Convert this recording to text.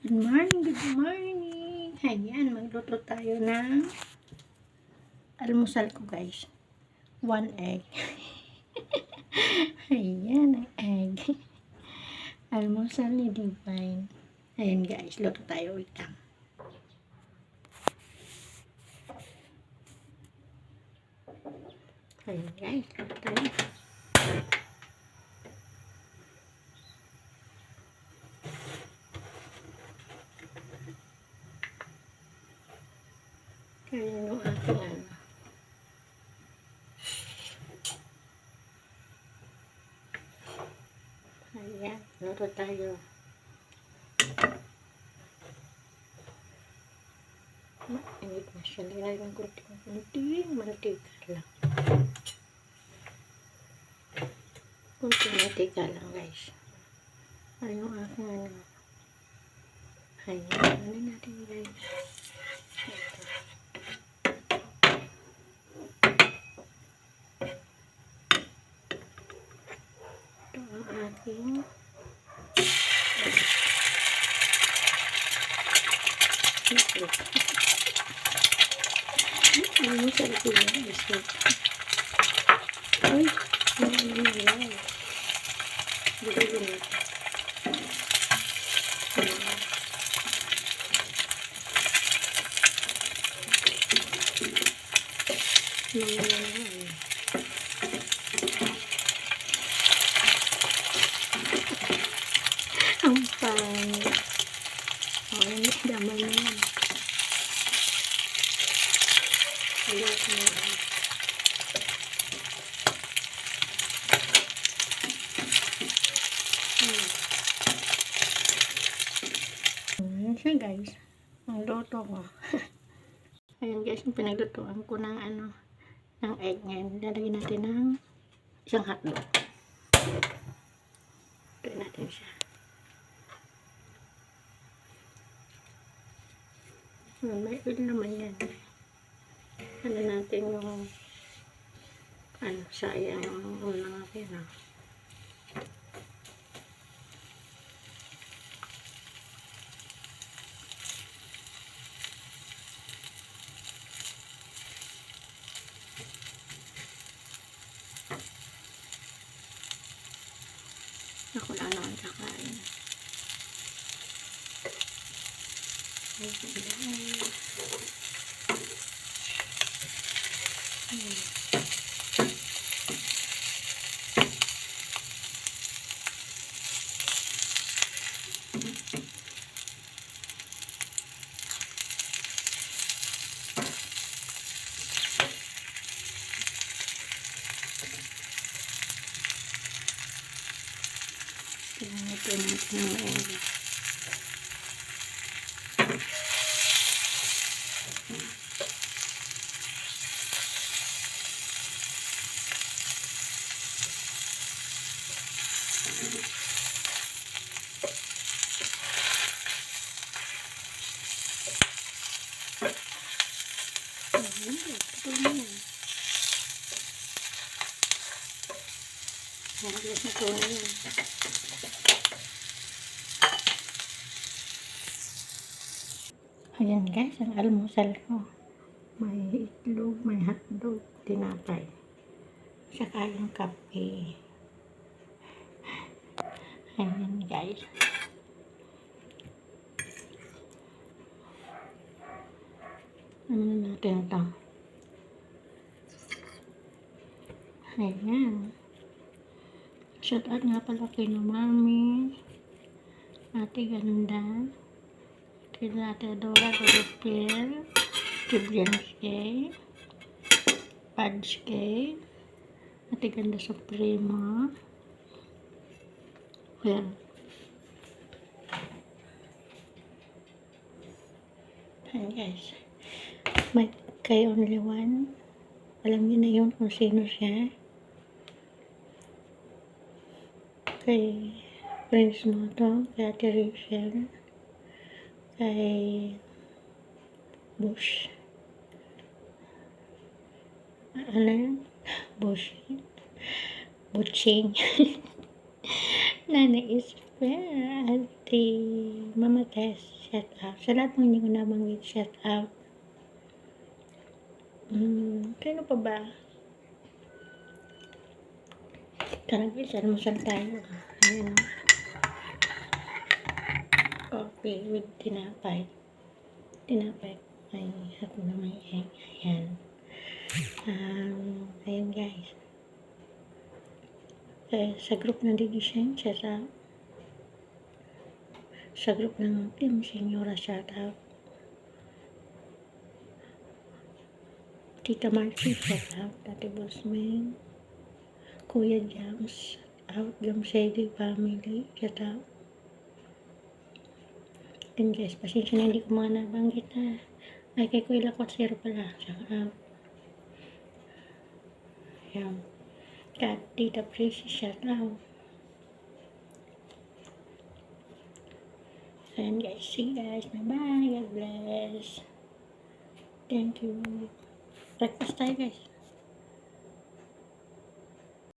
Good morning, good morning. Ayan, magluto tayo ng almusal ko, guys. 1 egg. Ayan, ang egg. Almusal ni Divine. Ayan, guys, luto tayo. Wait lang. Ayan, guys, luto tayo. Ayan yung aking ano. Ayan, luto tayo. Mainit na siya. Nilagyan ko kunting mantika lang. Kunting mantika lang, guys. Ayan yung aking ano. Ayan, ano natin, guys. Ito ang aking ano sa ito yung isip. Ay, ay. Dito na. Ang pangit. Ayan, damay na yan. Ayan na yan. Ayan siya, guys. Ang luto ko. Ayan, guys, yung pinaglutuan ko ng ano, ng egg ngayon. Lalagyan natin ng isang hotdog. Ito natin siya. May oil naman yan. Ano natin yung ano, sayang yung unang akin, ha. Ako lang naman kakain. Ito natin ang egg. Ayan, guys, ang almusal ko. May itlog, may hotdog, tinapay. Saka yung kape. Ayan, guys. Ano natin ito? Ayan. Shout out nga pala kay Mami, Ate Ganda, Ate Dora Rodopel, Kibrians K, Pads K, Ate Ganda Suprema. Ayan. Ayan, guys. May kay Only One. Alam niyo na yun kung sino siya. Kay Prince Moto, kay Ate Rachel, kay Bush. Ano yun? Bush. Butching. Nana is Ate Mama Tess, shout out. Sa lahat ng hindi ko nabanggit, shout out. Kano pa ba? Tara guys, almusal tayo. Ayan o. Coffee with tinapay. Tinapay. May hapon na may egg. Ayan. Ayan guys. Sa group ng Digisyen, shout out. Sa group ng Team Senyora, shout out. Tita Marcy, shout out. Ate Bosman. Kuya Jams, shout out. Jam Shady family, shout out. And guys, pasensya na hindi ko mga nabanggit ha. Ay, kay Kuya Lakwat, 0 pala. Shout out. Ayan. Kat, Tita Precious, shout out. And guys, see you guys. Bye-bye. God bless. Thank you. Breakfast tayo guys.